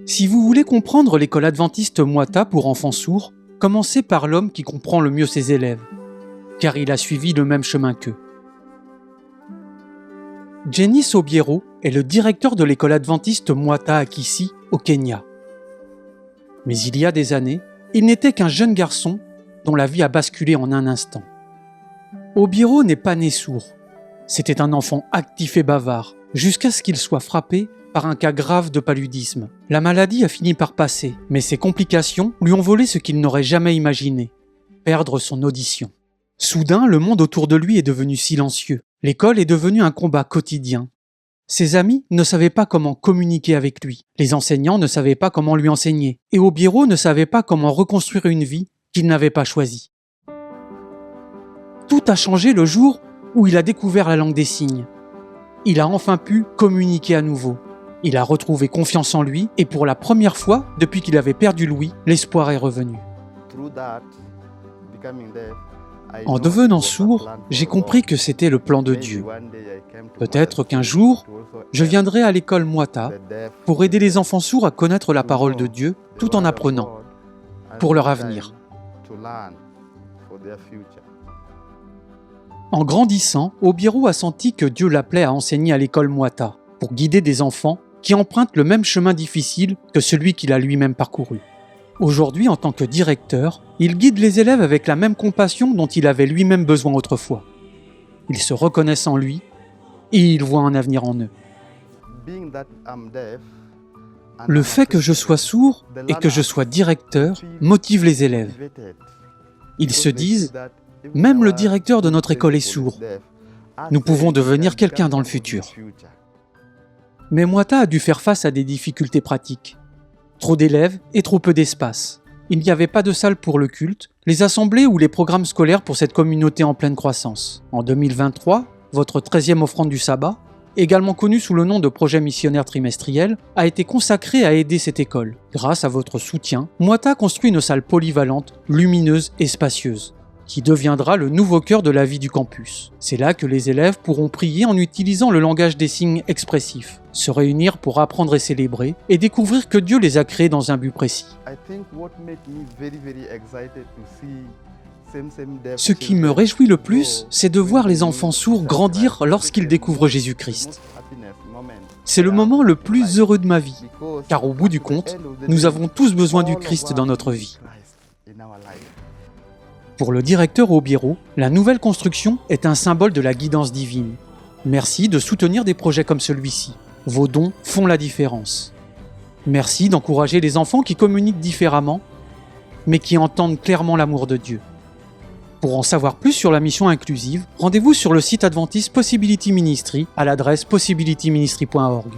Si vous voulez comprendre l'école adventiste Moita pour enfants sourds, commencez par l'homme qui comprend le mieux ses élèves, car il a suivi le même chemin qu'eux. Jenny Obiero est le directeur de l'école adventiste Moita à Kisii, au Kenya. Mais il y a des années, il n'était qu'un jeune garçon dont la vie a basculé en un instant. Obiero n'est pas né sourd. C'était un enfant actif et bavard, jusqu'à ce qu'il soit frappé par un cas grave de paludisme. La maladie a fini par passer, mais ses complications lui ont volé ce qu'il n'aurait jamais imaginé, perdre son audition. Soudain, le monde autour de lui est devenu silencieux. L'école est devenue un combat quotidien. Ses amis ne savaient pas comment communiquer avec lui. Les enseignants ne savaient pas comment lui enseigner. Et Obiero ne savait pas comment reconstruire une vie qu'il n'avait pas choisie. Tout a changé le jour où il a découvert la langue des signes. Il a enfin pu communiquer à nouveau. Il a retrouvé confiance en lui et pour la première fois, depuis qu'il avait perdu l'ouïe, l'espoir est revenu. En devenant sourd, j'ai compris que c'était le plan de Dieu. Peut-être qu'un jour, je viendrai à l'école Moita pour aider les enfants sourds à connaître la parole de Dieu tout en apprenant pour leur avenir. En grandissant, Obiero a senti que Dieu l'appelait à enseigner à l'école Moita pour guider des enfants qui empruntent le même chemin difficile que celui qu'il a lui-même parcouru. Aujourd'hui, en tant que directeur, il guide les élèves avec la même compassion dont il avait lui-même besoin autrefois. Ils se reconnaissent en lui et il voit un avenir en eux. Le fait que je sois sourd et que je sois directeur motive les élèves. Ils se disent « Même le directeur de notre école est sourd. Nous pouvons devenir quelqu'un dans le futur. » Mais Moita a dû faire face à des difficultés pratiques. Trop d'élèves et trop peu d'espace. Il n'y avait pas de salle pour le culte, les assemblées ou les programmes scolaires pour cette communauté en pleine croissance. En 2023, votre 13e offrande du sabbat, également connue sous le nom de projet missionnaire trimestriel, a été consacrée à aider cette école. Grâce à votre soutien, Moita construit une salle polyvalente, lumineuse et spacieuse, qui deviendra le nouveau cœur de la vie du campus. C'est là que les élèves pourront prier en utilisant le langage des signes expressifs, se réunir pour apprendre et célébrer, et découvrir que Dieu les a créés dans un but précis. Ce qui me réjouit le plus, c'est de voir les enfants sourds grandir lorsqu'ils découvrent Jésus-Christ. C'est le moment le plus heureux de ma vie, car au bout du compte, nous avons tous besoin du Christ dans notre vie. Pour le directeur Obiero, la nouvelle construction est un symbole de la guidance divine. Merci de soutenir des projets comme celui-ci. Vos dons font la différence. Merci d'encourager les enfants qui communiquent différemment, mais qui entendent clairement l'amour de Dieu. Pour en savoir plus sur la mission inclusive, rendez-vous sur le site Adventist Possibility Ministry à l'adresse possibilityministry.org.